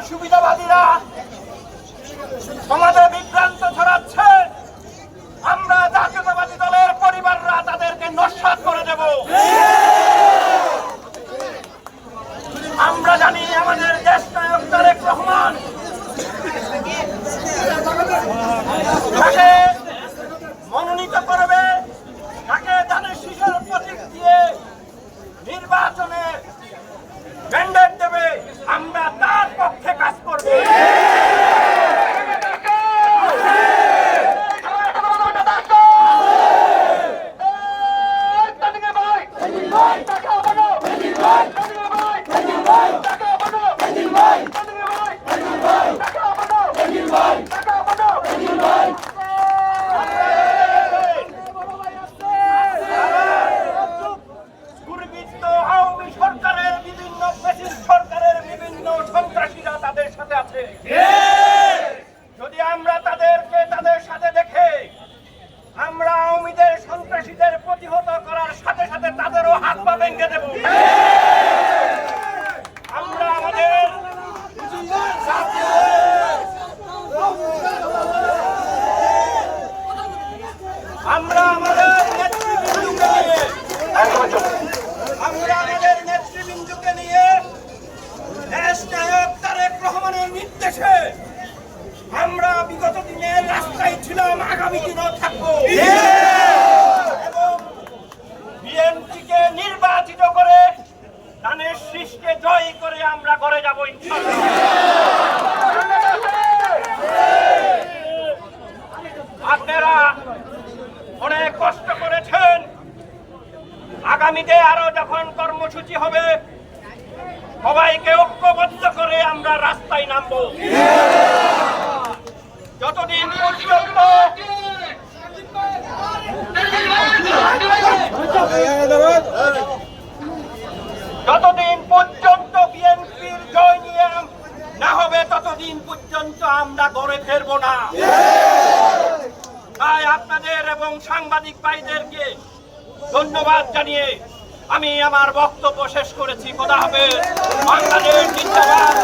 সুবিধাবাদীরা সমাজে বিভ্রান্ত ছড়াচ্ছে, আমরা জাতীয়তাবাদী দলের পরিবাররা তাদেরকে নস্যাৎ করে দেব। আমরা জানি আমাদের দেশ নায়ক তারেক রহমান তাকে মনোনীত করবে, তাকে ধানের শীষের প্রতীক দিয়ে নির্বাচনে ম্যান্ডেট দেবে। আমরা তার পক্ষে কাজ করব। যদি আমরা তাদের সাথে দেখে আমরা আওয়ামীদের সন্ত্রাসীদের প্রতিহত করার সাথে সাথে তাদেরও হাত পা ভেঙে দেব। আমরা আমাদের নেতৃবৃন্দকে নিয়ে দেশ নায়ক তারেক রহমানের নির্দেশে আমরা বিগত দিনে রাস্তায় ছিলাম, আগামী দিনও থাকবো এবং বিএনপিকে নির্বাচিত করে ধানের শীষকে জয় করে আমরা ঘরে যাবো ইনশাআল্লাহ। আপনারা অনেক কষ্ট করেছেন, আগামীতে আরো যখন কর্মসূচি হবে সবাইকে ঐক্যবদ্ধ করে আমরা রাস্তায় নামবো। যতদিন পর্যন্ত বিএনপির জয় নিয়ে না হবে ততদিন পর্যন্ত আমরা ঘরে ফিরবো না। তাই আপনাদের এবং সাংবাদিক ভাইদেরকে ধন্যবাদ জানিয়ে আমি আমার বক্তব্য শেষ করেছি। খোদা হাফেজ। বাংলাদেশ জিন্দাবাদ।